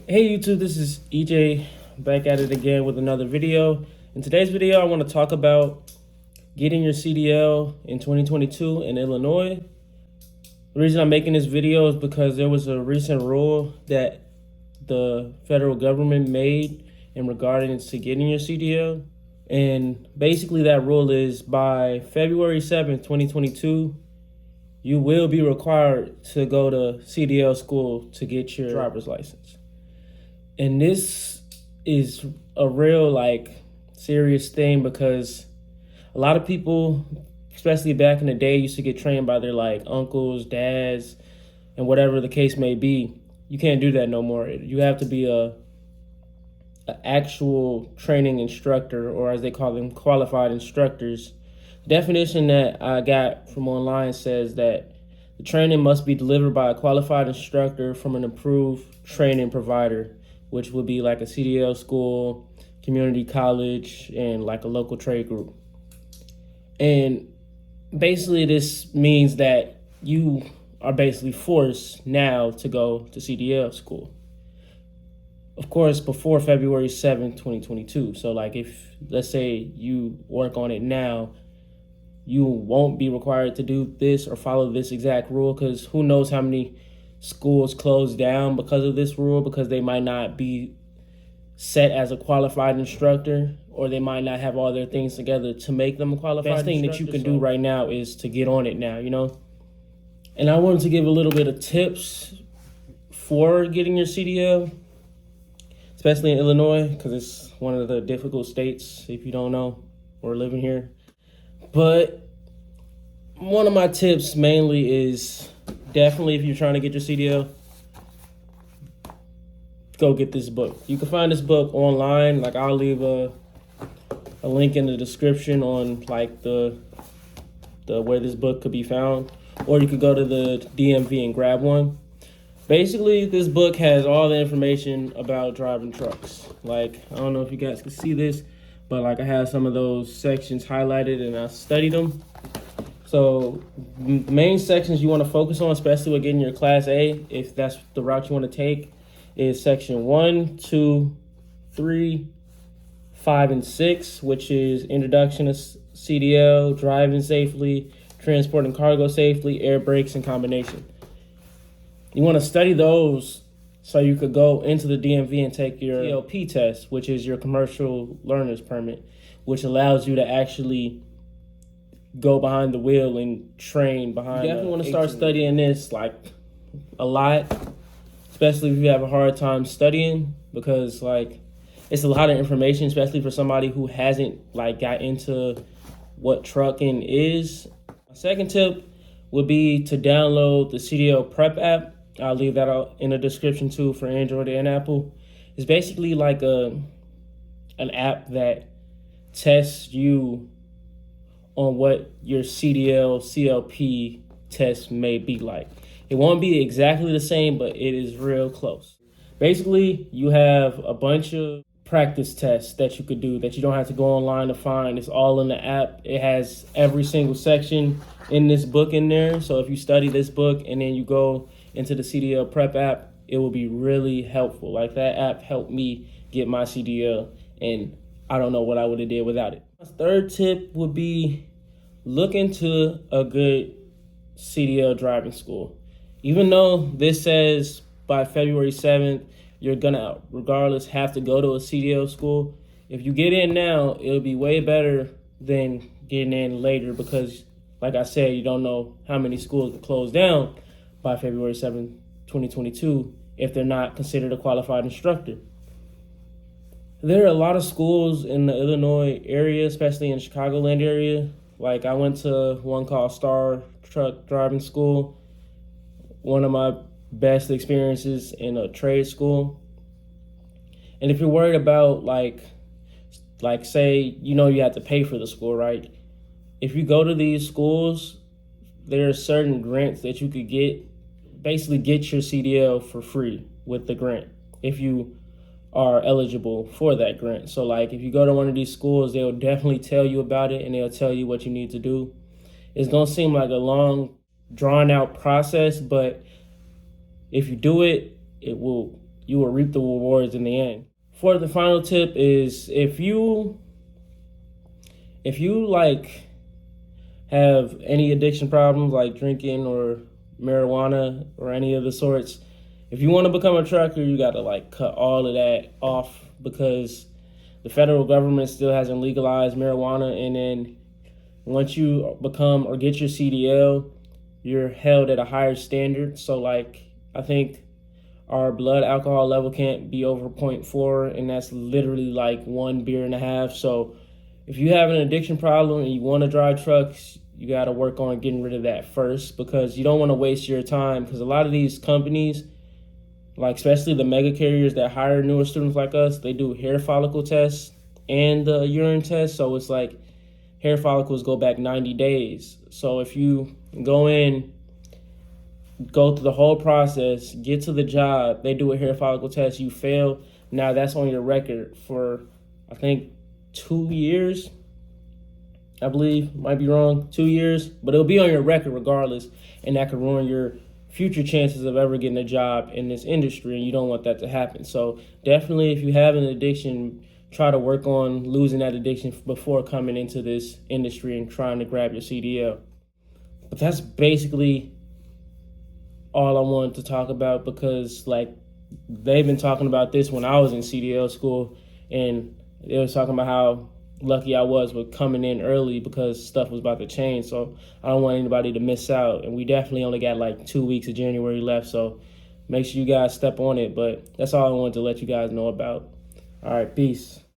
Hey YouTube, this is EJ back at it again with another video. In today's video, I want to talk about getting your CDL in 2022 in Illinois. The reason I'm making this video is because there was a recent rule that the federal government made in regarding to getting your CDL. And basically that rule is by February 7th, 2022, you will be required to go to CDL school to get your driver's license. And this is a real serious thing because a lot of people, especially back in the day, used to get trained by their uncles, dads, and whatever the case may be. You can't do that no more. You have to be a actual training instructor, or as they call them, qualified instructors. The definition that I got from online says that the training must be delivered by a qualified instructor from an approved training provider, which would be like a CDL school, community college, and like a local trade group. And basically this means that you are basically forced now to go to CDL school. Of course, before February 7th, 2022. So if, let's say you work on it now, you won't be required to do this or follow this exact rule, because who knows how many schools close down because of this rule, because they might not be set as a qualified instructor, or they might not have all their things together to make them a qualified instructor. The best thing that you can do right now is to get on it now, And I wanted to give a little bit of tips for getting your CDL, especially in Illinois, because it's one of the difficult states if you don't know or living here. But one of my tips mainly is definitely, if you're trying to get your CDL, go get this book. You can find this book online. I'll leave a link in the description on the where this book could be found, or you could go to the DMV and grab one. Basically, this book has all the information about driving trucks. I don't know if you guys can see this, but I have some of those sections highlighted and I studied them. So the main sections you want to focus on, especially with getting your Class A, if that's the route you want to take, is section 1, 2, 3, 5, and 6, which is introduction to CDL, driving safely, transporting cargo safely, air brakes, and combination. You want to study those so you could go into the DMV and take your CLP test, which is your commercial learner's permit, which allows you to actually go behind the wheel and train behind. You definitely want to start studying this a lot, especially if you have a hard time studying, because it's a lot of information, especially for somebody who hasn't got into what trucking is. My second tip would be to download the CDL Prep App. I'll leave that out in the description too for Android and Apple. It's basically an app that tests you on what your CDL CLP test may be like. It won't be exactly the same, but it is real close. Basically, you have a bunch of practice tests that you could do that you don't have to go online to find. It's all in the app. It has every single section in this book in there. So if you study this book and then you go into the CDL Prep App, it will be really helpful. That app helped me get my CDL, and I don't know what I would have did without it. My third tip would be look into a good CDL driving school. Even though this says by February 7th, you're gonna regardless have to go to a CDL school, if you get in now, it'll be way better than getting in later, because like I said, you don't know how many schools will close down by February 7th, 2022 if they're not considered a qualified instructor. There are a lot of schools in the Illinois area, especially in the Chicagoland area. I went to one called Star Truck Driving School, one of my best experiences in a trade school. And if you're worried about say, you have to pay for the school, right? If you go to these schools, there are certain grants that you could basically get your CDL for free with the grant, if you are eligible for that grant. So if you go to one of these schools, they'll definitely tell you about it, and they'll tell you what you need to do. It's gonna seem like a long, drawn out process, but if you do it, it will you will reap the rewards in the end. For the final tip is if you like have any addiction problems like drinking or marijuana or any of the sorts, if you want to become a trucker, you got to like cut all of that off, because the federal government still hasn't legalized marijuana. And then once you become or get your CDL, you're held at a higher standard. So like, I think our blood alcohol level can't be over 0.4, and that's literally like 1 beer and a half. So if you have an addiction problem and you want to drive trucks, you got to work on getting rid of that first, because you don't want to waste your time. Because a lot of these companies, like especially the mega carriers that hire newer students like us, they do hair follicle tests and the urine test. So it's like hair follicles go back 90 days. So if you go in, go through the whole process, get to the job, they do a hair follicle test, you fail, now that's on your record for, I think, 2 years. I believe, might be wrong, 2 years, but it'll be on your record regardless, and that could ruin your future chances of ever getting a job in this industry, and you don't want that to happen. So definitely, if you have an addiction, try to work on losing that addiction before coming into this industry and trying to grab your CDL. But that's basically all I wanted to talk about, because like they've been talking about this when I was in CDL school, and they was talking about how lucky I was with coming in early because stuff was about to change. So I don't want anybody to miss out. And we definitely only got like 2 weeks of January left. So make sure you guys step on it. But that's all I wanted to let you guys know about. All right, peace.